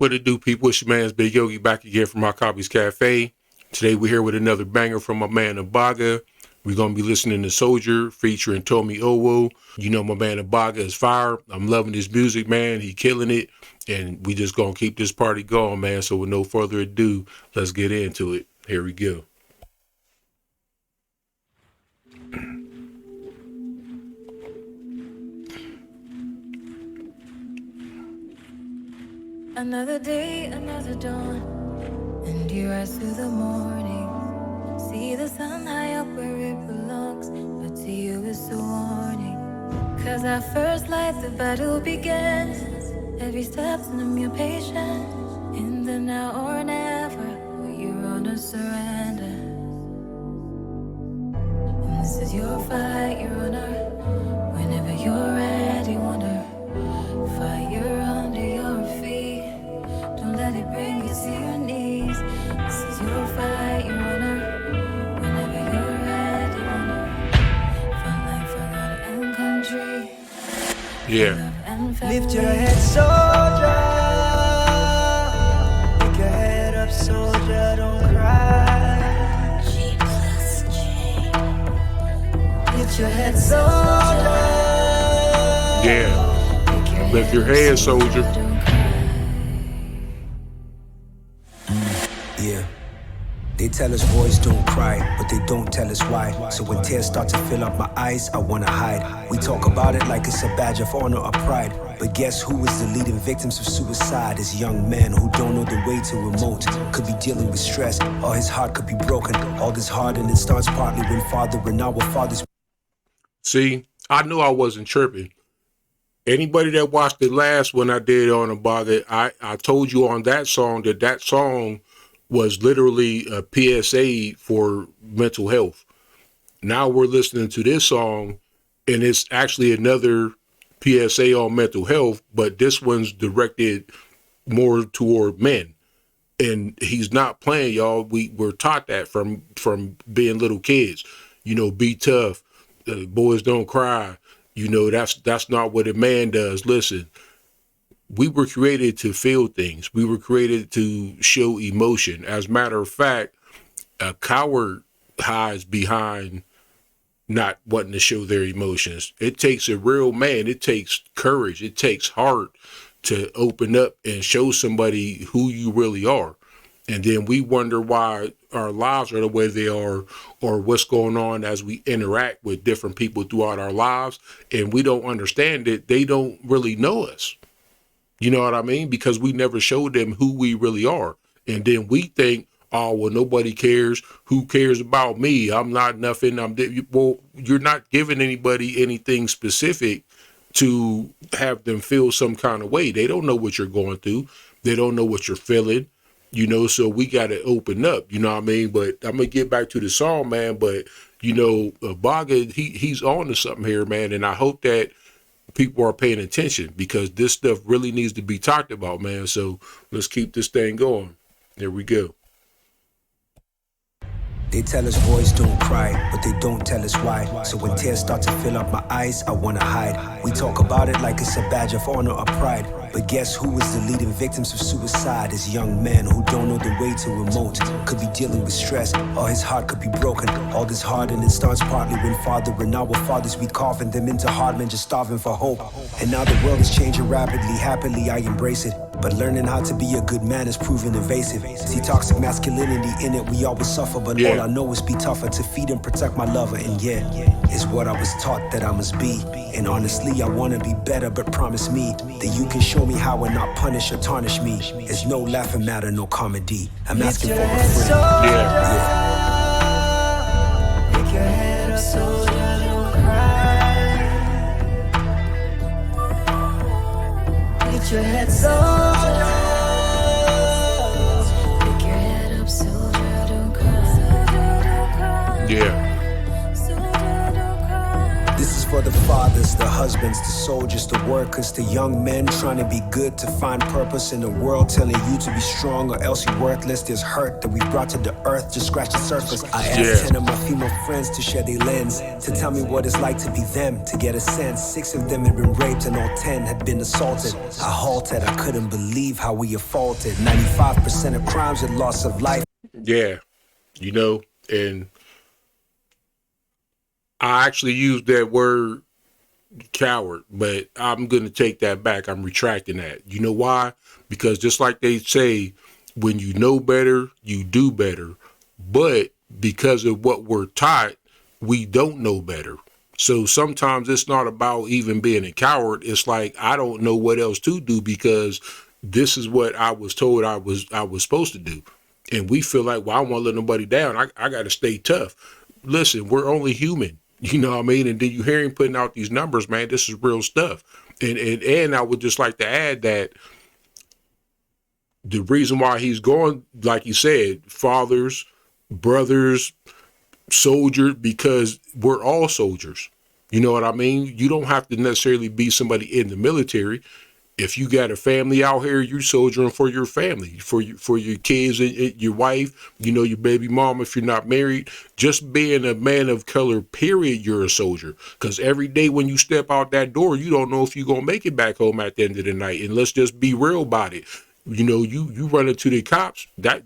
What it do, people? It's your man's Big Yogi back again from My Copies Cafe. Today we're here with another banger from my man Abaga. We're going to be listening to Soldier featuring Tomi Owo. You know my man Abaga is fire. I'm loving his music, man. He killing it. And we just going to keep this party going, man. So with no further ado, let's get into it. Here we go. Another day, another dawn, and you rise through the morning. See the sun high up where it belongs, but to you it's a warning. Cause at first light the battle begins. Every step's in your patience. In the now or never, you're on a surrender. And this is your fight, your honor. Whenever you're ready, wonder. Fire under your feet. Don't let it bring you to your knees. This is your fight, your honor. Whenever you're ready, wonder. Fun life for God and country. Yeah. Lift your head, soldier. Pick your head up, soldier. Don't cry. Lift your head, soldier. Yeah. Lift your head, soldier. Yeah. They tell us boys don't cry, but they don't tell us why. So when tears start to fill up my eyes, I wanna hide. We talk about it like it's a badge of honor or pride. But guess who is the leading victims of suicide? Is young men who don't know the way to remote. Could be dealing with stress, or his heart could be broken. All this hardening starts partly when father and our fathers. See, I knew I wasn't tripping. Anybody that watched the last one I did on Abaga, I told you on that song that song was literally a PSA for mental health. Now we're listening to this song, and it's actually another PSA on mental health, but this one's directed more toward men. And he's not playing, y'all. We're taught that from being little kids. You know, be tough. Boys don't cry. You know, that's not what a man does. Listen, we were created to feel things. We were created to show emotion. As a matter of fact, a coward hides behind not wanting to show their emotions. It takes a real man. It takes courage. It takes heart to open up and show somebody who you really are. And then we wonder why our lives are the way they are, or what's going on as we interact with different people throughout our lives. And we don't understand that they don't really know us. You know what I mean? Because we never showed them who we really are. And then we think, oh, well, nobody cares. Who cares about me? I'm not nothing. Well, you're not giving anybody anything specific to have them feel some kind of way. They don't know what you're going through. They don't know what you're feeling. You know, so we got to open up, you know what I mean? But I'm going to get back to the song, man. But, you know, Abaga, he's on to something here, man. And I hope that people are paying attention, because this stuff really needs to be talked about, man. So let's keep this thing going. There we go. They tell us boys don't cry, but they don't tell us why. So when tears start to fill up my eyes, I wanna hide. We talk about it like it's a badge of honor or pride. But guess who is the leading victims of suicide? Is young men who don't know the way to remote. Could be dealing with stress, or his heart could be broken. All this hardening starts partly when father and our fathers, we carving them into hard men, just starving for hope. And now the world is changing rapidly, happily I embrace it. But learning how to be a good man is proven evasive. See, toxic masculinity in it, we always suffer. But all I know is be tougher to feed and protect my lover. And it's what I was taught that I must be. And honestly, I wanna be better, but promise me that you can show me how and not punish or tarnish me. There's no laughing matter, no comedy. I'm asking for a friend. Pick your head up, soldier, don't cry. Lift your head, soldier. Pick your head up, soldier, don't cry. Yeah. This is for the fathers, the husbands, the soldiers to work, cause to young men trying to be good, to find purpose in the world, telling you to be strong or else you're worthless. There's hurt that we brought to the earth, just scratch the surface. I asked 10 of my female friends to share their lens, to tell me what it's like to be them, to get a sense. 6 of them had been raped and all 10 had been assaulted. I halted, I couldn't believe how we have faulted. 95% of crimes and loss of life. Yeah, you know, and I actually used that word coward, but I'm going to take that back. I'm retracting that. You know why? Because just like they say, when you know better, you do better. But because of what we're taught, we don't know better. So sometimes it's not about even being a coward. It's like, I don't know what else to do because this is what I was told I was supposed to do. And we feel like, well, I don't want to let nobody down. I got to stay tough. Listen, we're only human. You know what I mean? And then you hear him putting out these numbers, man. This is real stuff. And I would just like to add that the reason why he's going, like you said, fathers, brothers, soldiers, because we're all soldiers. You know what I mean? You don't have to necessarily be somebody in the military. If you got a family out here, you're soldiering for your family, for your kids and your wife, you know, your baby mom, if you're not married. Just being a man of color, period, you're a soldier. Because every day when you step out that door, you don't know if you're going to make it back home at the end of the night. And let's just be real about it. You know, you run into the cops, that,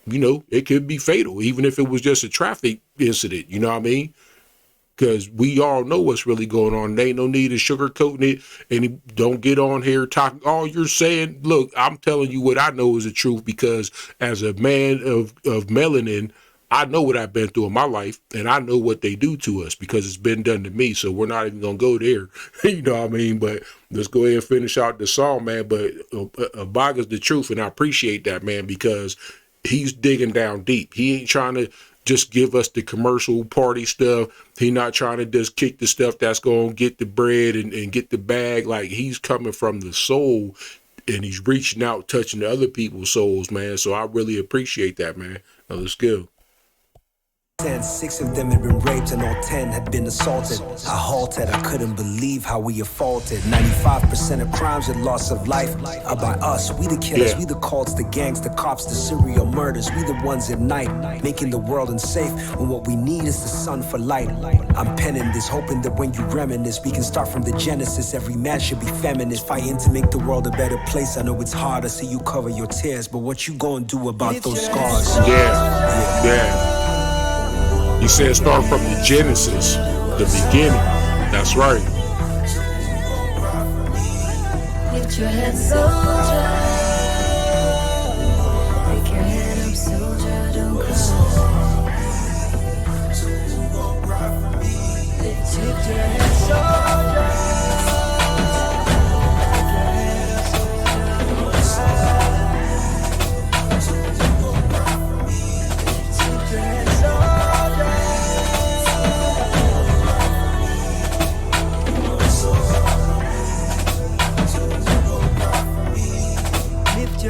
you know, it could be fatal, even if it was just a traffic incident. You know what I mean? Because we all know what's really going on. There ain't no need of sugarcoating it. And don't get on here talking. All you're saying, look, I'm telling you what I know is the truth, because as a man of melanin, I know what I've been through in my life, and I know what they do to us because it's been done to me. So we're not even going to go there. You know what I mean? But let's go ahead and finish out the song, man. But Abaga's the truth, and I appreciate that, man, because he's digging down deep. He ain't trying to just give us the commercial party stuff. He not trying to just kick the stuff that's going to get the bread and get the bag. Like, he's coming from the soul, and he's reaching out, touching other people's souls, man. So I really appreciate that, man. Now, let's go. 6 of them had been raped and all 10 had been assaulted. I halted, I couldn't believe how we have faulted. 95% of crimes and loss of life are by us. We the killers, we the cults, the gangs, the cops, the serial murders. We the ones at night, making the world unsafe when what we need is the sun for light. I'm penning this, hoping that when you reminisce, we can start from the genesis. Every man should be feminist, fighting to make the world a better place. I know it's hard, I see you cover your tears, but what you gonna do about those scars? Yeah. He said start from the genesis, the beginning. That's right. Lift your head, soldier. Pick your head up, soldier. Don't cry. Lift your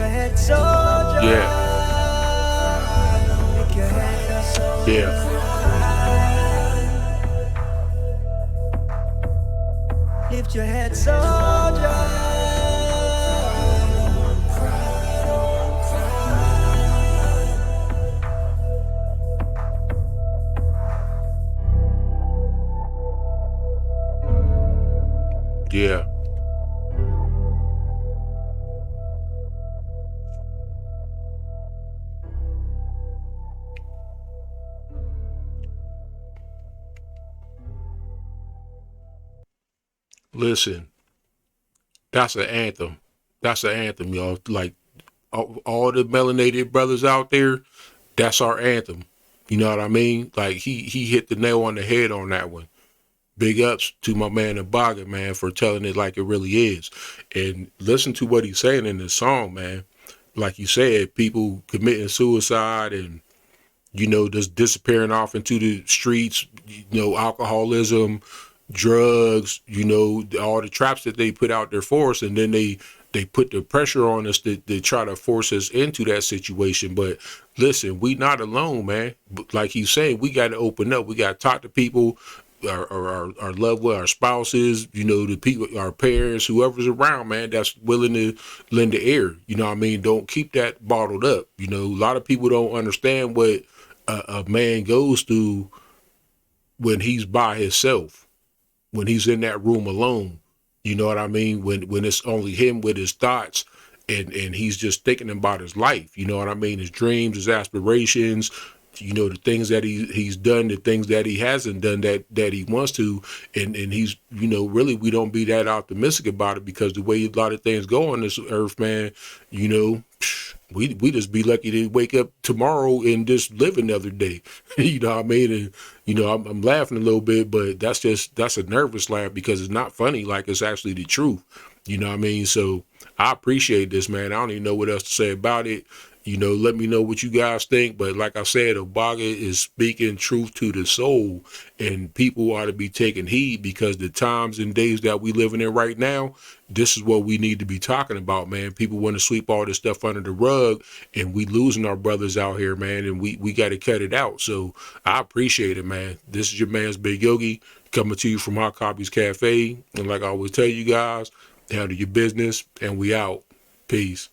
head, soldier. Yeah. Lift your head, soldier. Yeah. Listen, that's an anthem. That's an anthem, y'all. Like, all the melanated brothers out there, that's our anthem. You know what I mean? Like, he hit the nail on the head on that one. Big ups to my man Abaga, man, for telling it like it really is. And listen to what he's saying in this song, man. Like you said, people committing suicide and, you know, just disappearing off into the streets, you know, alcoholism, drugs, you know, all the traps that they put out there for us, and then they put the pressure on us to try to force us into that situation. But listen, we not alone, man. Like he's saying, we got to open up. We got to talk to people. our loved one, our spouses, you know, the people, our parents, whoever's around, man, that's willing to lend the ear. You know what I mean? Don't keep that bottled up. You know, a lot of people don't understand what a man goes through when he's by himself, when he's in that room alone. You know what I mean? When it's only him with his thoughts and he's just thinking about his life. You know what I mean? His dreams, his aspirations, you know, the things that he's done, the things that he hasn't done that he wants to, and he's, you know, really we don't be that optimistic about it because the way a lot of things go on this earth, man, you know, we just be lucky to wake up tomorrow and just live another day. You know what I mean? And you know, I'm laughing a little bit, but that's a nervous laugh because it's not funny, like it's actually the truth. You know what I mean? So I appreciate this, man. I don't even know what else to say about it. You know, let me know what you guys think. But like I said, Abaga is speaking truth to the soul, and people ought to be taking heed because the times and days that we living in right now, this is what we need to be talking about, man. People want to sweep all this stuff under the rug, and we losing our brothers out here, man, and we got to cut it out. So I appreciate it, man. This is your man's Big Yogi coming to you from Hot Copies Cafe. And like I always tell you guys, handle your business, and we out. Peace.